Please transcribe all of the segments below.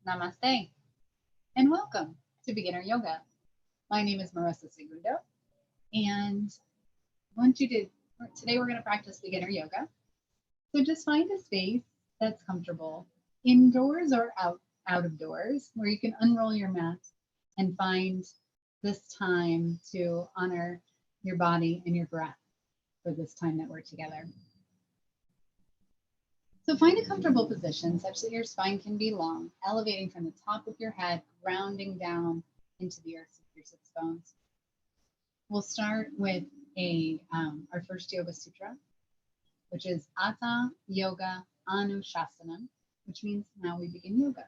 Namaste and welcome to Beginner Yoga. My name is Marissa Segundo and I want you to, today we're going to practice beginner yoga. So just find a space that's comfortable, indoors or out of doors, where you can unroll your mat and find this time to honor your body and your breath for this time that we're together. So find a comfortable position such that your spine can be long, elevating from the top of your head, grounding down into the earth with your sits bones. We'll start with our first Yoga Sutra, which is Atha Yoga Anushasanam, which means now we begin yoga.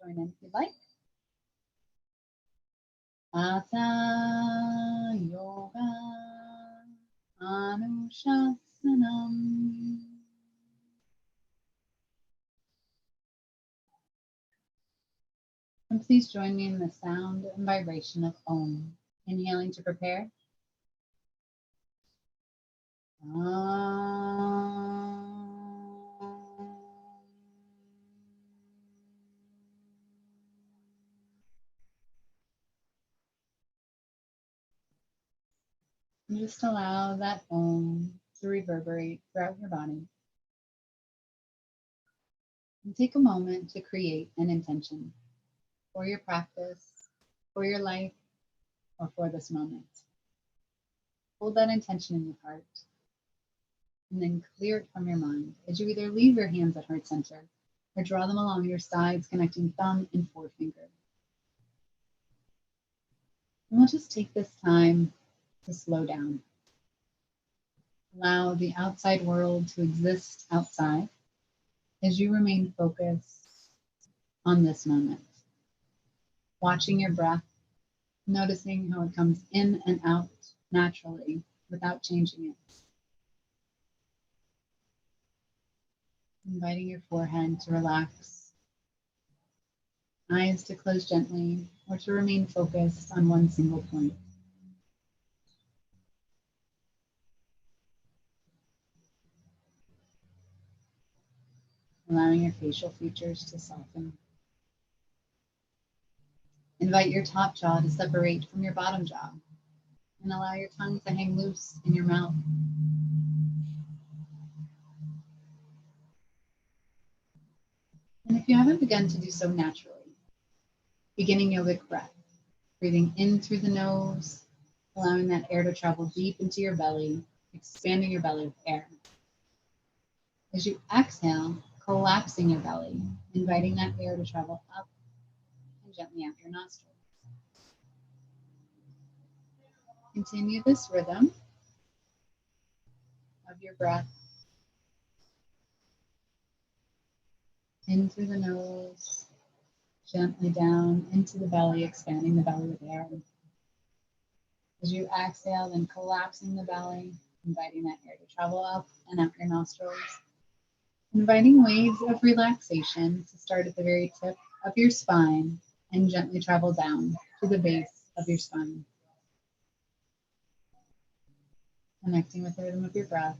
Join in if you'd like. Atha Yoga Anushasanam. And please join me in the sound and vibration of Om. Inhaling to prepare. And just allow that Om to reverberate throughout your body. And take a moment to create an intention for your practice, for your life, or for this moment. Hold that intention in your heart and then clear it from your mind as you either leave your hands at heart center or draw them along your sides, connecting thumb and forefinger. And we'll just take this time to slow down. Allow the outside world to exist outside as you remain focused on this moment. Watching your breath, noticing how it comes in and out naturally without changing it. Inviting your forehead to relax, eyes to close gently, or to remain focused on one single point. Allowing your facial features to soften. Invite your top jaw to separate from your bottom jaw and allow your tongue to hang loose in your mouth. And if you haven't begun to do so naturally, beginning yogic breath, breathing in through the nose, allowing that air to travel deep into your belly, expanding your belly with air. As you exhale, collapsing your belly, inviting that air to travel up and gently out your nostrils. Continue this rhythm of your breath in through the nose, gently down into the belly, expanding the belly with air. As you exhale, then collapsing the belly, inviting that air to travel up and out your nostrils. Inviting waves of relaxation to start at the very tip of your spine and gently travel down to the base of your spine. Connecting with the rhythm of your breath.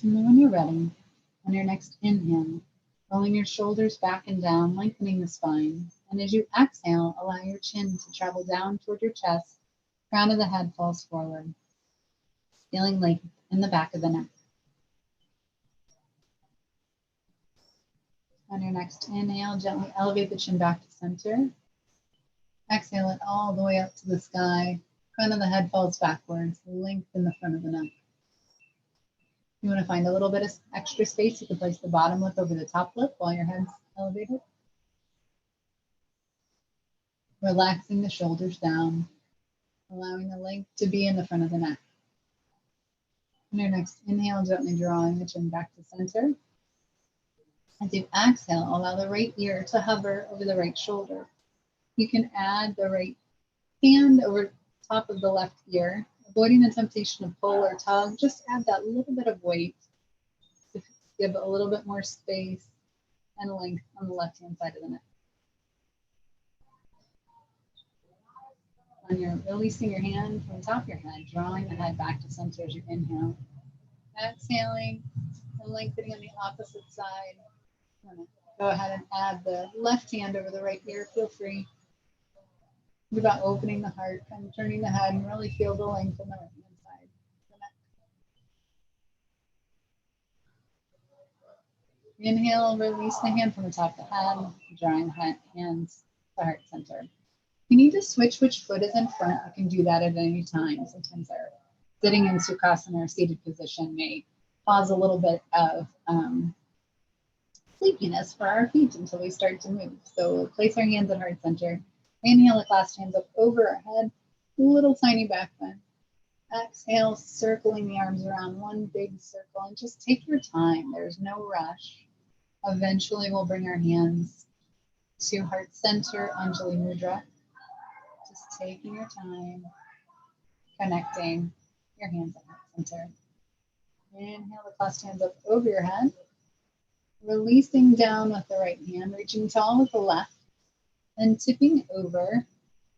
And then when you're ready, on your next inhale, rolling your shoulders back and down, lengthening the spine. And as you exhale, allow your chin to travel down toward your chest, crown of the head falls forward, feeling length in the back of the neck. On your next inhale, gently elevate the chin back to center. Exhale it all the way up to the sky. Crown of the head falls backwards, length in the front of the neck. You want to find a little bit of extra space, you can place the bottom lip over the top lip while your head's elevated. Relaxing the shoulders down, allowing the length to be in the front of the neck. On your next inhale, gently drawing the chin back to center. As you exhale, allow the right ear to hover over the right shoulder. You can add the right hand over top of the left ear, avoiding the temptation of pull or tug. Just add that little bit of weight to give a little bit more space and length on the left-hand side of the neck. On your releasing your hand from the top of your head, drawing the head back to center as you inhale. Exhaling and lengthening on the opposite side. Go ahead and add the left hand over the right ear. Feel free. Think about opening the heart and turning the head and really feel the length on the right hand side. Inhale, release the hand from the top of the head, drawing the hands to the heart center. If you need to switch which foot is in front, you can do that at any time. Sometimes our sitting in Sukhasana or seated position may cause a little bit of sleepiness for our feet until we start to move. So we'll place our hands at heart center. Inhale, the clasped hands up over our head, little tiny back bend. Exhale, circling the arms around one big circle, and just take your time. There's no rush. Eventually, we'll bring our hands to heart center, Anjali Mudra. Just taking your time, connecting your hands at heart center. Inhale, the clasped hands up over your head. Releasing down with the right hand, reaching tall with the left, and tipping over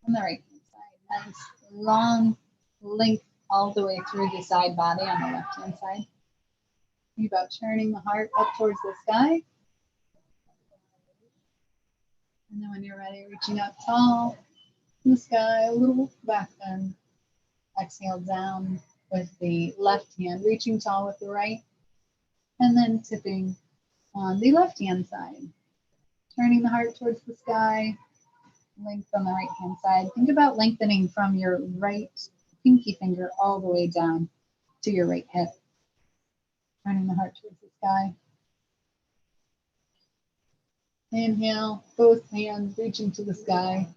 on the right hand side. Nice long length all the way through the side body on the left hand side. Think about turning the heart up towards the sky. And then when you're ready, reaching up tall in the sky, a little back bend. Exhale down with the left hand, reaching tall with the right, and then tipping on the left hand side. Turning the heart towards the sky, length on the right hand side. Think about lengthening from your right pinky finger all the way down to your right hip. Turning the heart towards the sky. Inhale, both hands reaching to the sky.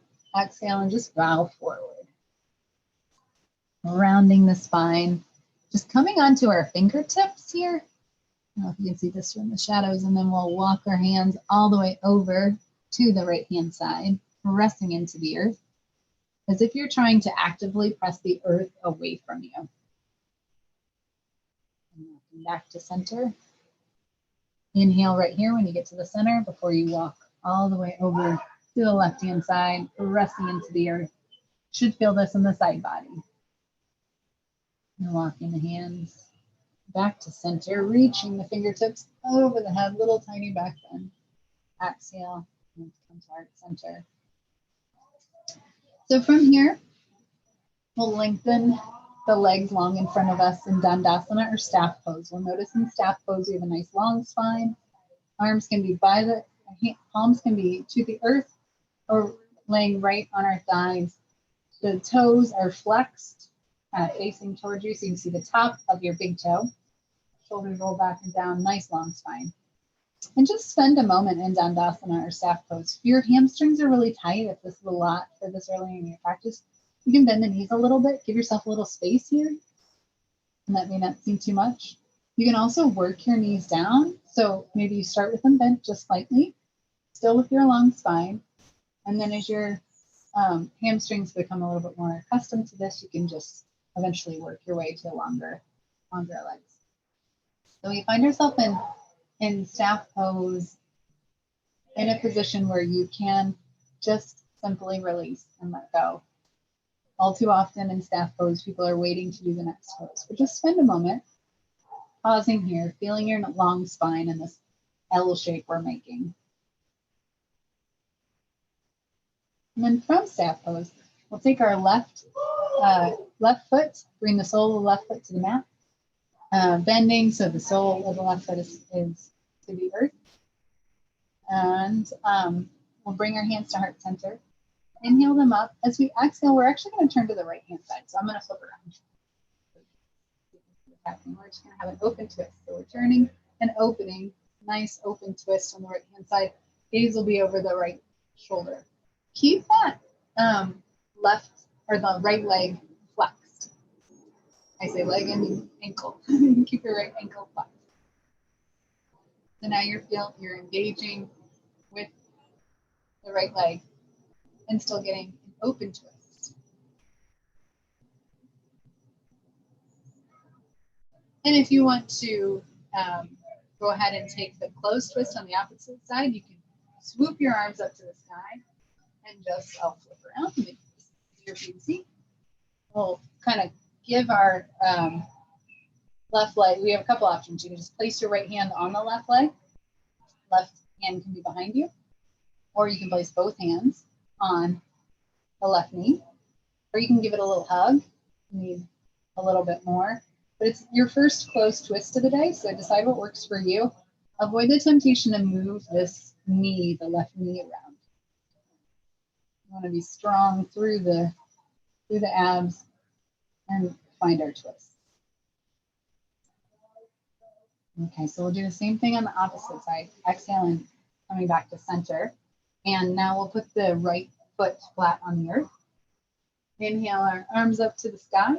Exhale and just bow forward. Rounding the spine. Just coming onto our fingertips here. I don't know if you can see this from the shadows, and then we'll walk our hands all the way over to the right hand side, pressing into the earth, as if you're trying to actively press the earth away from you. And back to center. Inhale right here when you get to the center before you walk all the way over to the left hand side, pressing into the earth. Should feel this in the side body. And walking the hands back to center, reaching the fingertips over the head, little tiny back bend. Exhale, and come to heart center. So from here, we'll lengthen the legs long in front of us in Dandasana or staff pose. We'll notice in staff pose, we have a nice long spine. Arms can be by the, palms can be to the earth or laying right on our thighs. The toes are flexed, facing towards you, so you can see the top of your big toe. Shoulders roll back and down, nice long spine. And just spend a moment in Dandasana or staff pose. If your hamstrings are really tight, if this is a lot for this early in your practice, you can bend the knees a little bit, give yourself a little space here. And that may not seem too much. You can also work your knees down. So maybe you start with them bent just slightly, still with your long spine. And then as your hamstrings become a little bit more accustomed to this, you can just eventually work your way to longer legs. So you find yourself in staff pose in a position where you can just simply release and let go. All too often in staff pose, people are waiting to do the next pose. But just spend a moment pausing here, feeling your long spine in this L shape we're making. And then from staff pose, we'll take our left foot, bring the sole of the left foot to the mat, bending so the sole of the left foot is to the earth. And we'll bring our hands to heart center. Inhale them up. As we exhale, we're actually going to turn to the right hand side. So I'm going to flip around. We're just going to have an open twist. So we're turning and opening. Nice open twist on the right hand side. Gaze will be over the right shoulder. Keep that left or the right leg flexed. I say leg and ankle. Keep your right ankle flexed. So now you're engaging with the right leg and still getting an open twist. And if you want to go ahead and take the closed twist on the opposite side, you can swoop your arms up to the sky and just flip around. Maybe do easier for you to see. We'll kind of give our left leg. We have a couple options. You can just place your right hand on the left leg. Left hand can be behind you. Or you can place both hands on the left knee. Or you can give it a little hug. You need a little bit more. But it's your first close twist of the day, so decide what works for you. Avoid the temptation to move this knee, the left knee, around. You want to be strong through the abs and find our twist. Okay, so we'll do the same thing on the opposite side. Exhale and coming back to center. And now we'll put the right foot flat on the earth. Inhale, our arms up to the sky.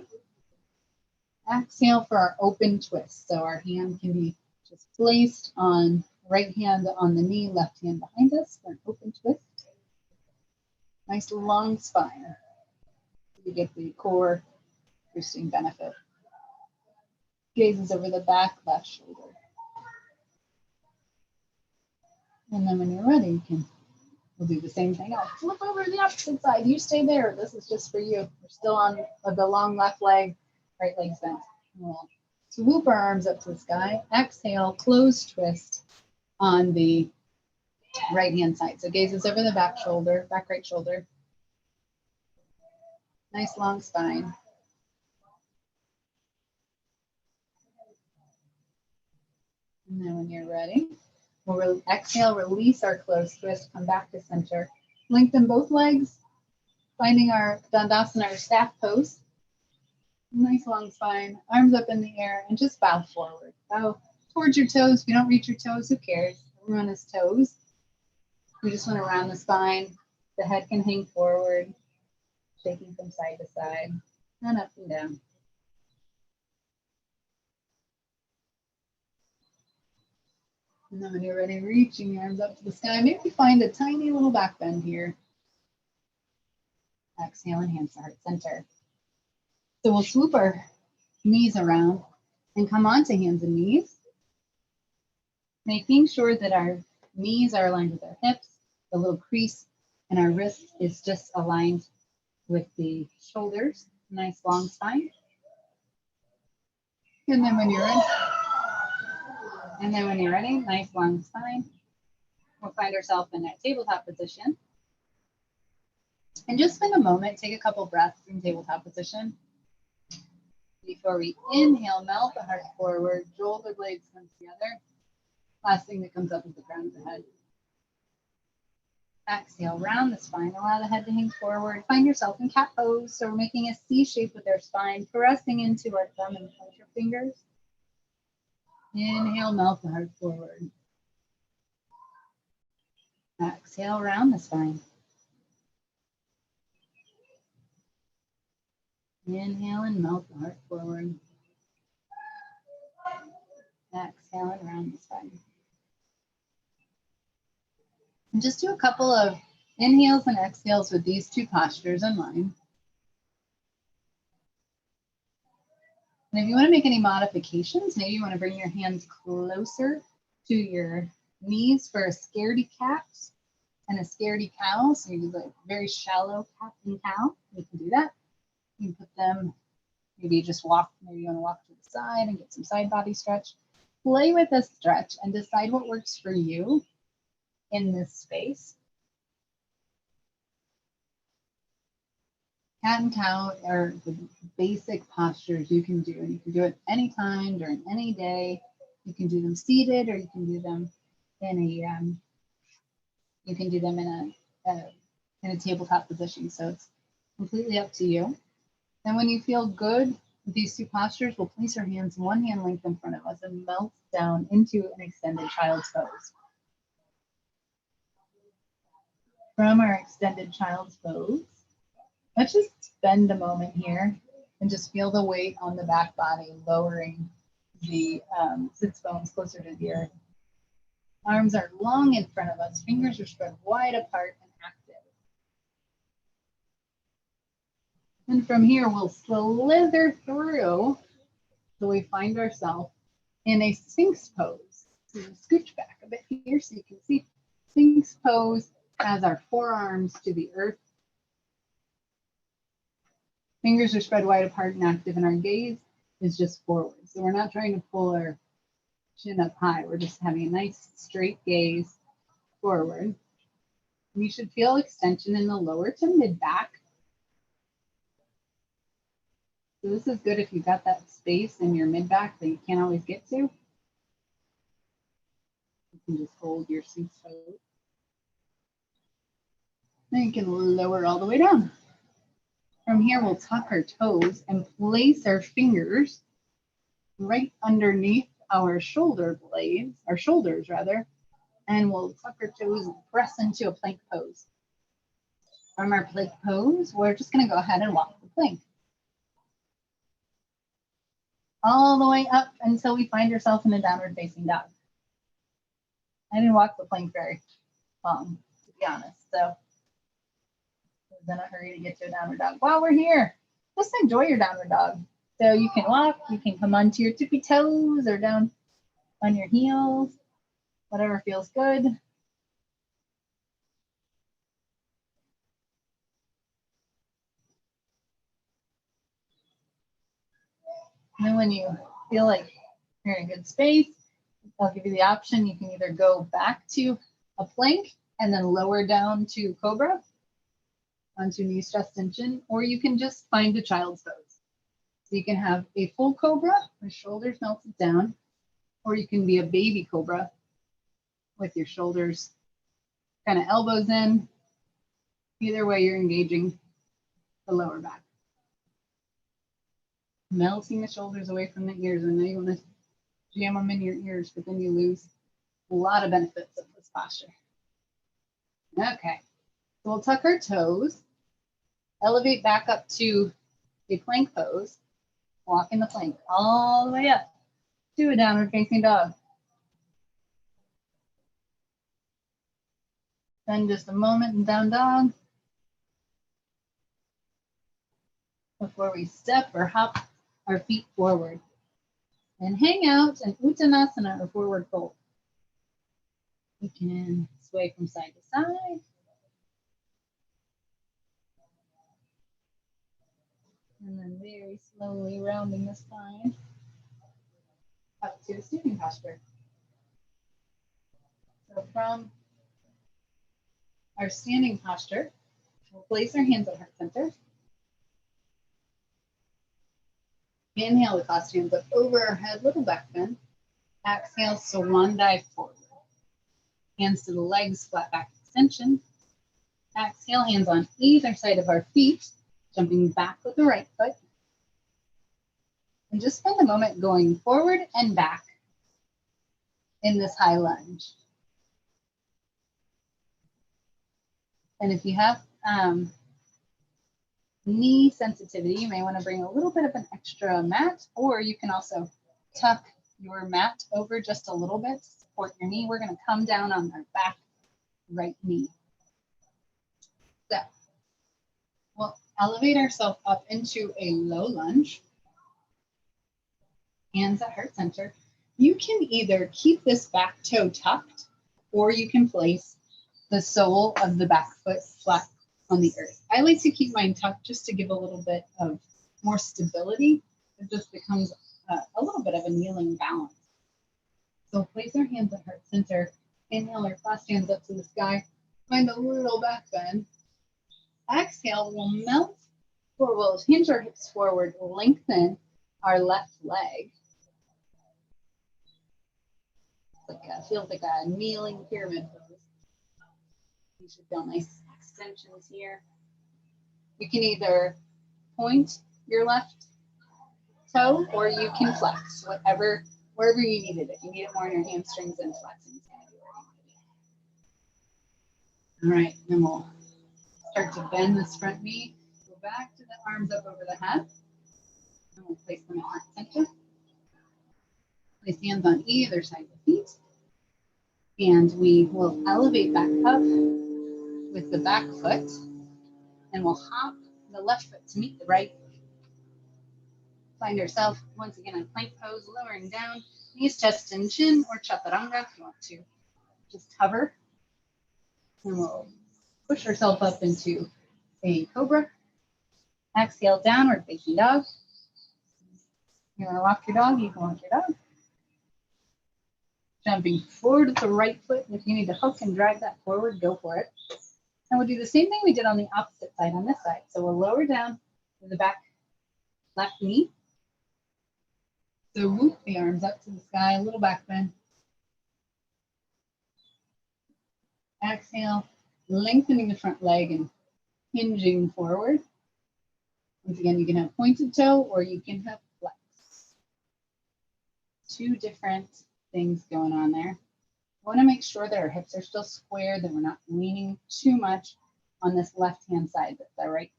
Exhale for our open twist. So our hand can be just placed on right hand on the knee, left hand behind us for an open twist. Nice long spine. You get the core boosting benefit. Gazes over the back, left shoulder. And then when you're ready, we'll do the same thing. I'll flip over to the opposite side. You stay there. This is just for you. We're still on the long left leg, right leg bent. We'll swoop our arms up to the sky. Exhale, close twist on the right hand side. So gazes over the back shoulder, back right shoulder. Nice long spine. And then when you're ready, we'll exhale, release our close twist, come back to center. Lengthen both legs, finding our Dandasana, our staff pose. Nice long spine, arms up in the air, and just bow forward. Bow towards your toes. If you don't reach your toes, who cares? Everyone has toes. We just want to round the spine. The head can hang forward, shaking from side to side, and up and down. And then when you're ready, reaching your arms up to the sky, maybe find a tiny little back bend here. Exhale and hands to heart center. So we'll swoop our knees around and come onto hands and knees, making sure that our knees are aligned with our hips, the little crease in our wrist is just aligned with the shoulders. Nice long spine. And then when you're ready, nice long spine. We'll find ourselves in that tabletop position. And just spend a moment, take a couple breaths in tabletop position. Before we inhale, melt the heart forward, shoulder blades come together. Last thing that comes up is the crown of the head. Exhale, round the spine, allow the head to hang forward. Find yourself in cat pose. So we're making a C shape with our spine, pressing into our thumb and pointer fingers. Inhale, melt the heart forward. Exhale, round the spine. Inhale and melt the heart forward. Exhale and round the spine. And just do a couple of inhales and exhales with these two postures in mind. And if you want to make any modifications, maybe you want to bring your hands closer to your knees for a scaredy cat and a scaredy cow. So you do a very shallow cat and cow. You can do that. You can put them, maybe just walk, maybe you want to walk to the side and get some side body stretch. Play with a stretch and decide what works for you in this space. Cat and cow are the basic postures you can do, and you can do it anytime during any day. You can do them seated, or you can do them in a tabletop position. So it's completely up to you. And when you feel good with these two postures, we'll place our hands, one hand length in front of us, and melt down into an extended child's pose. From our extended child's pose, let's just spend a moment here and just feel the weight on the back body, lowering the sits bones closer to the earth. Arms are long in front of us, fingers are spread wide apart and active. And from here, we'll slither through till we find ourselves in a Sphinx pose. So we'll scooch back a bit here so you can see Sphinx pose has our forearms to the earth. Fingers are spread wide apart and active, and our gaze is just forward. So we're not trying to pull our chin up high. We're just having a nice straight gaze forward. And you should feel extension in the lower to mid back. So this is good if you've got that space in your mid back that you can't always get to. You can just hold your seat pose. Then you can lower all the way down. From here, we'll tuck our toes and place our fingers right underneath our shoulder blades, our shoulders rather, and we'll tuck our toes and press into a plank pose. From our plank pose, we're just going to go ahead and walk the plank all the way up until we find ourselves in a downward facing dog. I didn't walk the plank very long, to be honest, so I was in a hurry to get to a downward dog. While we're here, just enjoy your downward dog. So you can walk, you can come onto your tippy toes or down on your heels, whatever feels good. And then when you feel like you're in a good space, I'll give you the option. You can either go back to a plank and then lower down to cobra onto knee stress tension, or you can just find a child's pose. So you can have a full cobra with shoulders melted down, or you can be a baby cobra with your shoulders kind of elbows in. Either way, you're engaging the lower back. Melting the shoulders away from the ears. I know you want to jam them in your ears, but then you lose a lot of benefits of this posture. Okay, so we'll tuck our toes, elevate back up to a plank pose, walk in the plank all the way up to a downward facing dog. Then just a moment in down dog before we step or hop our feet forward. And hang out in Uttanasana or forward fold. We can sway from side to side. And then very slowly rounding the spine up to a standing posture. So from our standing posture, we'll place our hands at heart center. Inhale to cross hands up over our head, little back bend. Exhale, swan dive forward. Hands to the legs, flat back extension. Exhale, hands on either side of our feet, jumping back with the right foot. And just spend a moment going forward and back in this high lunge. And if you have knee sensitivity, you may want to bring a little bit of an extra mat, or you can also tuck your mat over just a little bit to support your knee. We're going to come down on our back right knee. So we'll elevate ourselves up into a low lunge. Hands at heart center. You can either keep this back toe tucked, or you can place the sole of the back foot flat on the earth. I like to keep mine tucked just to give a little bit of more stability. It just becomes a little bit of a kneeling balance. So place our hands at heart center. Inhale or clasp hands up to the sky. Find a little back bend. Exhale, we'll melt forward. We'll hinge our hips forward, lengthen our left leg. Feels like a kneeling pyramid pose. You should feel nice extensions here. You can either point your left toe or you can flex, wherever you need it. If you need it more in your hamstrings, then flexing is going to be where you want to be. All right, then we'll start to bend this front knee. Go back to the arms up over the head. And we'll place them at heart center. Place hands on either side of the feet. And we will elevate back up with the back foot. And we'll hop the left foot to meet the right. Find yourself once again in plank pose, lowering down, knees, chest, and chin, or chaturanga if you want to just hover. And we'll push ourselves up into a cobra. Exhale, downward facing dog. You want to walk your dog, you can walk your dog. Jumping forward with the right foot. If you need to hook and drag that forward, go for it. And we'll do the same thing we did on the opposite side on this side. So we'll lower down to the back left knee. So whoop the arms up to the sky, a little back bend. Exhale, lengthening the front leg and hinging forward. Once again, you can have pointed toe or you can have flex. Two different things going on there. I want to make sure that our hips are still square, that we're not leaning too much on this left-hand side, but the right.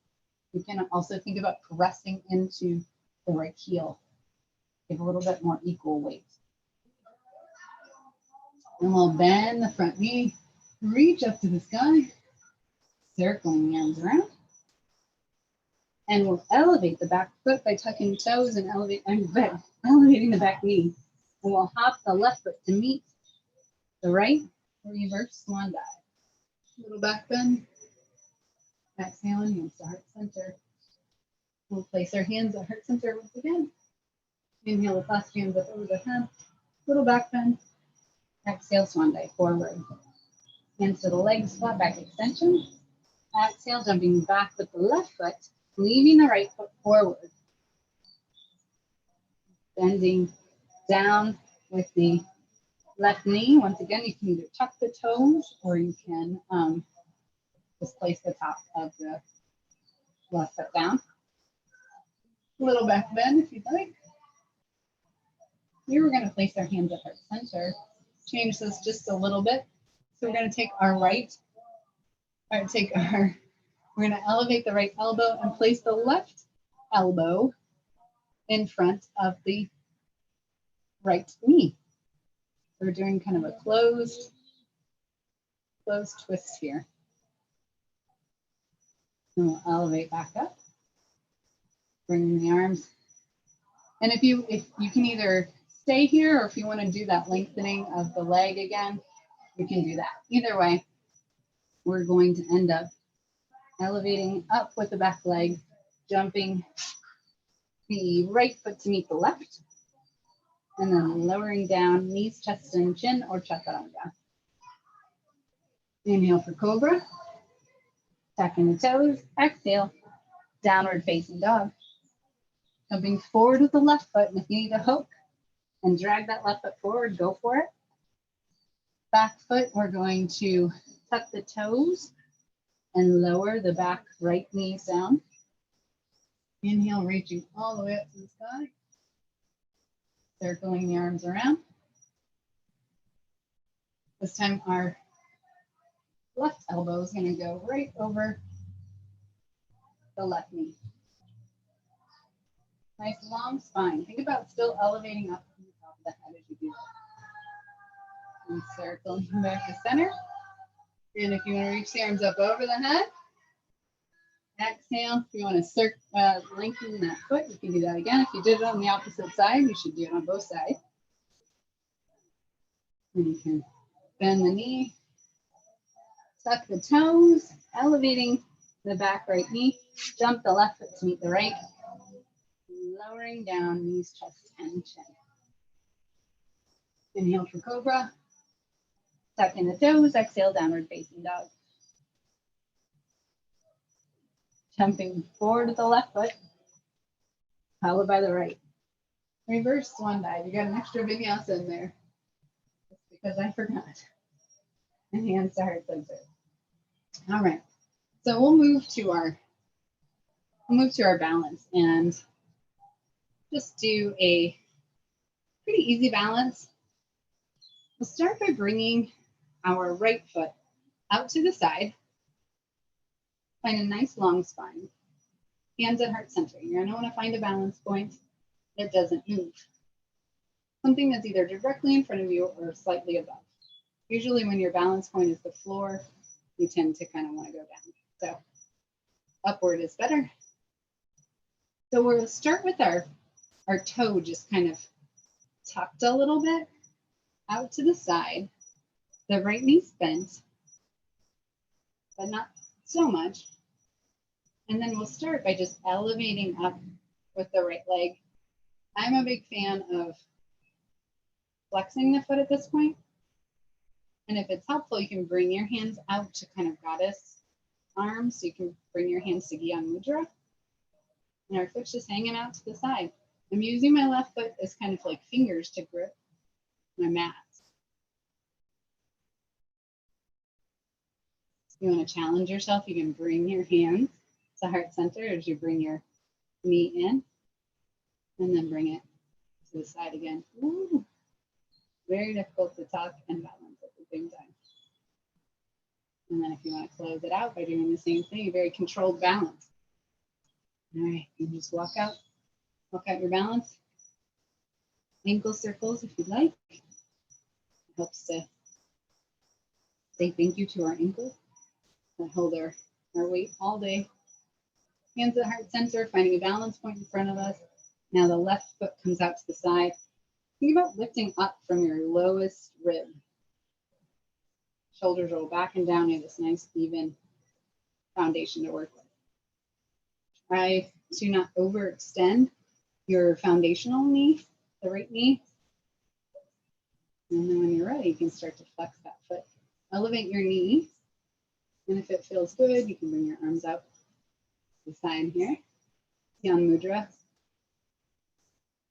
You can also think about pressing into the right heel. Give a little bit more equal weight. And we'll bend the front knee, reach up to the sky, circling the arms around. And we'll elevate the back foot by tucking toes and elevating the back knee. And we'll hop the left foot to meet the right, reverse swan dive. Little back bend. Exhale and hands to heart center. We'll place our hands at heart center once again. Inhale with clasp hands up over the head. Little back bend. Exhale, swan dive forward. Hands to the legs, flat back extension. Exhale, jumping back with the left foot, leaving the right foot forward. Bending down with the left knee. Once again, you can either tuck the toes or you can just place the top of the left foot down. A little back bend if you'd like. Here we're going to place our hands at heart center. Change this just a little bit. So we're going to take our we're going to elevate the right elbow and place the left elbow in front of the right knee. So we're doing kind of a closed twist here. And we'll elevate back up, bringing the arms. And if you can either stay here or if you want to do that lengthening of the leg again, you can do that. Either way, we're going to end up elevating up with the back leg, jumping the right foot to meet the left, and then lowering down, knees, chest, and chin, or chaturanga. Inhale for cobra. Tucking the toes. Exhale, downward facing dog. Jumping forward with the left foot, and if you need a hook and drag that left foot forward, go for it. Back foot, we're going to tuck the toes and lower the back right knee down. Inhale, reaching all the way up to the sky. Circling the arms around. This time our left elbow is going to go right over the left knee. Nice long spine. Think about still elevating up from the top of the head as you do that. And circling back to center. And if you want to reach the arms up over the head, exhale. If you want to lengthen that foot, you can do that again. If you did it on the opposite side, you should do it on both sides. And you can bend the knee, tuck the toes, elevating the back right knee, jump the left foot to meet the right, lowering down knees, chest, and chin. Inhale for cobra, tuck in the toes, exhale, downward facing dog. Jumping forward with the left foot, followed by the right. Reverse swan dive. You got an extra vinyasa in there. Just because I forgot. And hands to heart center. All right. So we'll move to our balance and just do a pretty easy balance. We'll start by bringing our right foot out to the side. Find a nice long spine. Hands at heart center. You're going to want to find a balance point that doesn't move. Something that's either directly in front of you or slightly above. Usually when your balance point is the floor, you tend to kind of want to go down. So upward is better. So we'll start with our toe just kind of tucked a little bit out to the side. The right knee's bent, but not so much. And then we'll start by just elevating up with the right leg. I'm a big fan of flexing the foot at this point. And if it's helpful, you can bring your hands out to kind of goddess arms. So you can bring your hands to Gyan Mudra. And our foot's just hanging out to the side. I'm using my left foot as kind of like fingers to grip my mat. If you want to challenge yourself, you can bring your hands to heart center as you bring your knee in. And then bring it to the side again. Ooh. Very difficult to talk and balance at the same time. And then if you want to close it out by doing the same thing, a very controlled balance. All right, you can just walk out your balance. Ankle circles if you'd like. It helps to say thank you to our ankles. We hold our weight all day. Hands at heart center, finding a balance point in front of us. Now the left foot comes out to the side. Think about lifting up from your lowest rib. Shoulders roll back and down. You have this nice even foundation to work with. Try to not overextend your foundational knee, the right knee. And then when you're ready, you can start to flex that foot. Elevate your knee. And if it feels good, you can bring your arms out to the side here. Gyan Mudra.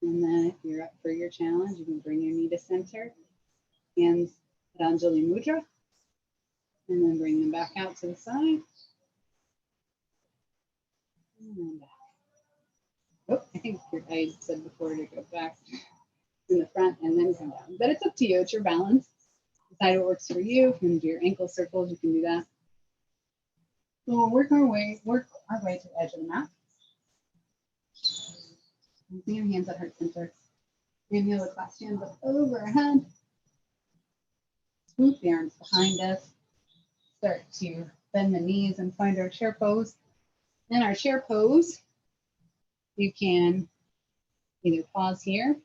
And then if you're up for your challenge, you can bring your knee to center. Hands at Anjali Mudra. And then bring them back out to the side. And then back. Oh, I think I said before to go back in the front and then come down. But it's up to you. It's your balance. Decide what works for you. If you want to do your ankle circles, you can do that. So we'll work our way to the edge of the mat. Using your hands at heart center. Inhale to clasp hands up overhead. Swoop the arms behind us. Start to bend the knees and find our chair pose. In our chair pose, you can either pause here,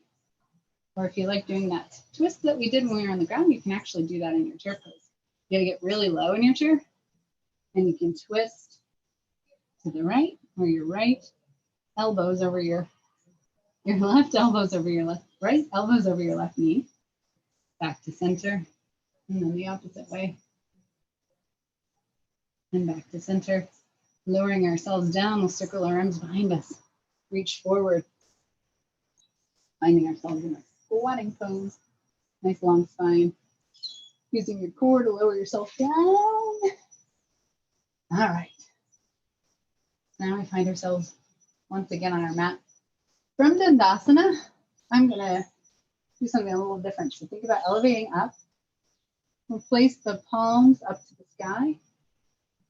or if you like doing that twist that we did when we were on the ground, you can actually do that in your chair pose. You gotta get really low in your chair, and you can twist to the right or your right, elbows over your left, elbows over your left, right, elbows over your left knee, back to center, and then the opposite way. And back to center. Lowering ourselves down, we'll circle our arms behind us. Reach forward. Finding ourselves in a squatting pose. Nice long spine. Using your core to lower yourself down. All right. Now we find ourselves once again on our mat. From Dandasana, I'm going to do something a little different. So think about elevating up. We'll place the palms up to the sky.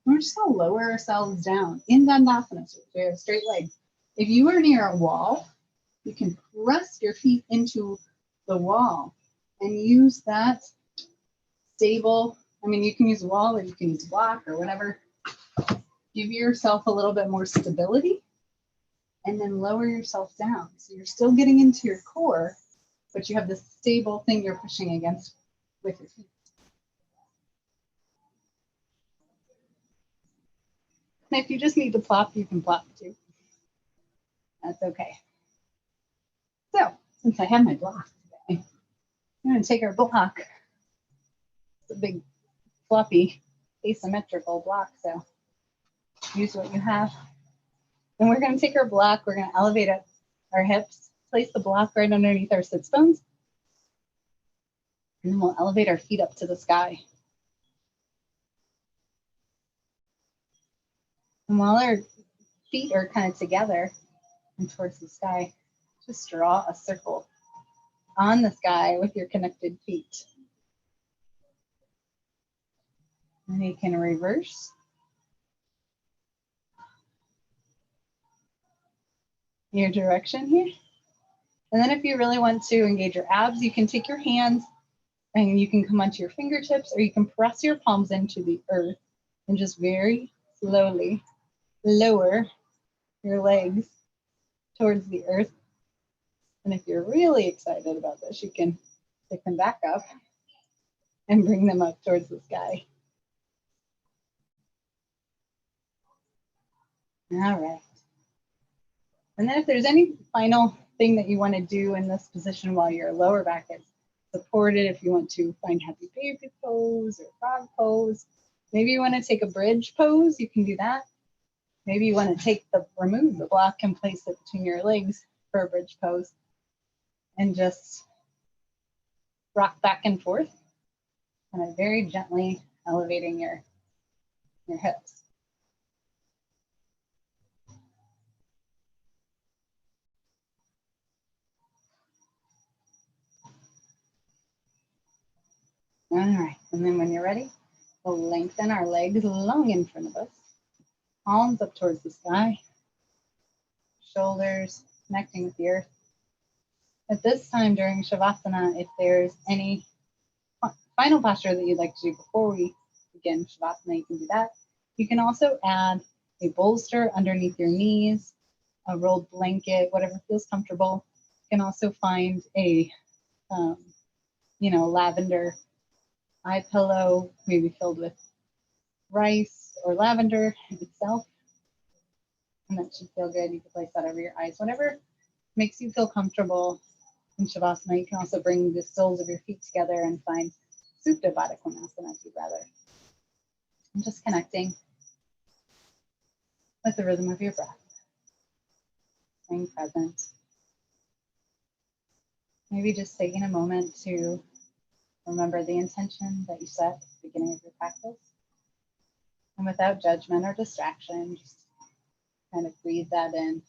We're just going to lower ourselves down in Dandasana, so we have straight legs. If you are near a wall, you can press your feet into the wall and use that stable. I mean, you can use a wall or you can use a block or whatever. Give yourself a little bit more stability and then lower yourself down. So you're still getting into your core, but you have this stable thing you're pushing against with your feet. And if you just need to plop, you can plop too. That's okay. So, since I have my block today, I'm going to take our block. It's a big, floppy, asymmetrical block, so use what you have. And we're going to take our block, we're going to elevate up our hips, place the block right underneath our sits bones, and then we'll elevate our feet up to the sky. And while our feet are kind of together and towards the sky, just draw a circle on the sky with your connected feet. And you can reverse. Your direction here. And then if you really want to engage your abs, you can take your hands and you can come onto your fingertips, or you can press your palms into the earth and just very slowly lower your legs towards the earth. And if you're really excited about this, you can pick them back up and bring them up towards the sky. All right. And then if there's any final thing that you want to do in this position while your lower back is supported, if you want to find happy baby pose or frog pose, maybe you want to take a bridge pose, you can do that. Maybe you want to remove the block and place it between your legs for a bridge pose and just rock back and forth, kind of very gently elevating your hips. All right, and then when you're ready, we'll lengthen our legs long in front of us, palms up towards the sky, shoulders connecting with the earth. At this time during Shavasana, if there's any final posture that you'd like to do before we begin Shavasana, you can do that. You can also add a bolster underneath your knees, a rolled blanket, whatever feels comfortable. You can also find a, lavender eye pillow, maybe filled with rice or lavender itself. And that should feel good. You can place that over your eyes. Whatever makes you feel comfortable in Shavasana. You can also bring the soles of your feet together and find Supta Baddha Konasana if you'd rather. And just connecting with the rhythm of your breath. Staying present. Maybe just taking a moment to remember the intention that you set at the beginning of your practice. And without judgment or distraction, just kind of breathe that in.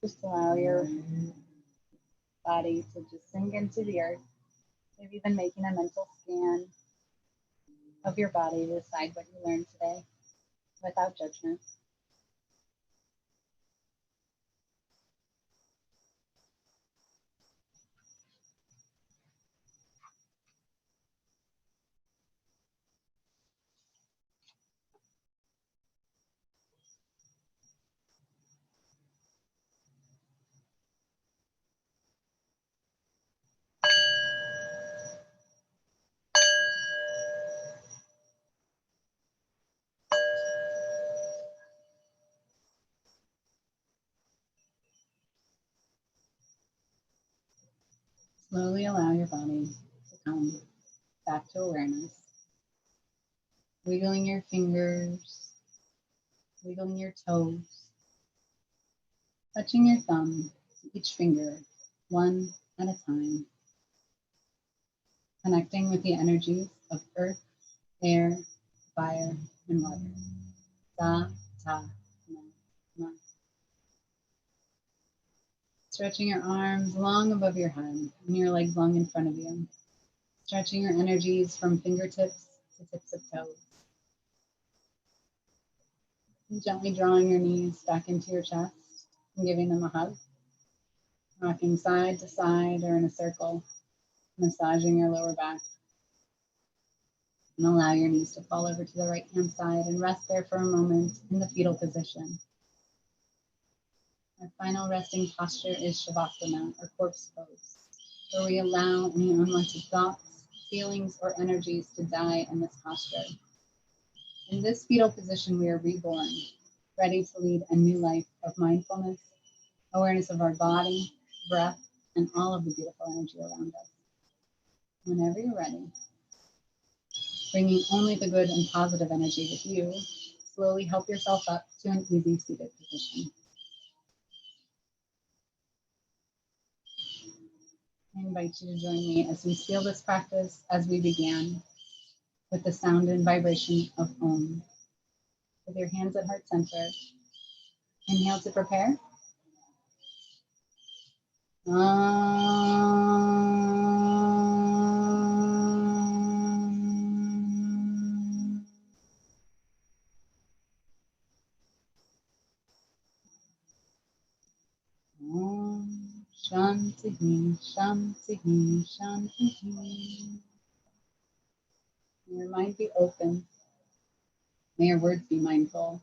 Just allow your body to just sink into the earth. Maybe even making a mental scan of your body to decide what you learned today without judgment. Slowly allow your body to come back to awareness. Wiggling your fingers, wiggling your toes, touching your thumb to each finger, one at a time. Connecting with the energies of earth, air, fire, and water. Ta, ta, na, na. Stretching your arms long above your head and your legs long in front of you. Stretching your energies from fingertips to tips of toes. And gently drawing your knees back into your chest and giving them a hug. Rocking side to side or in a circle, massaging your lower back. And allow your knees to fall over to the right hand side and rest there for a moment in the fetal position. Our final resting posture is Shavasana, or corpse pose, where we allow any unwanted thoughts, feelings, or energies to die in this posture. In this fetal position, we are reborn, ready to lead a new life of mindfulness, awareness of our body, breath, and all of the beautiful energy around us. Whenever you're ready, bringing only the good and positive energy with you, slowly help yourself up to an easy seated position. I invite you to join me as we seal this practice as we began with the sound and vibration of Om. With your hands at heart center, inhale to prepare. Om Shanti, Shanti, Shanti. May your mind be open. May your words be mindful.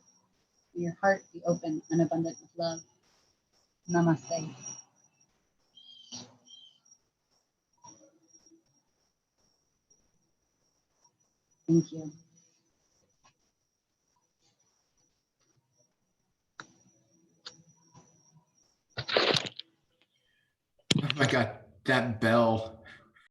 May your heart be open and abundant with love. Namaste. Thank you. Oh my God, that bell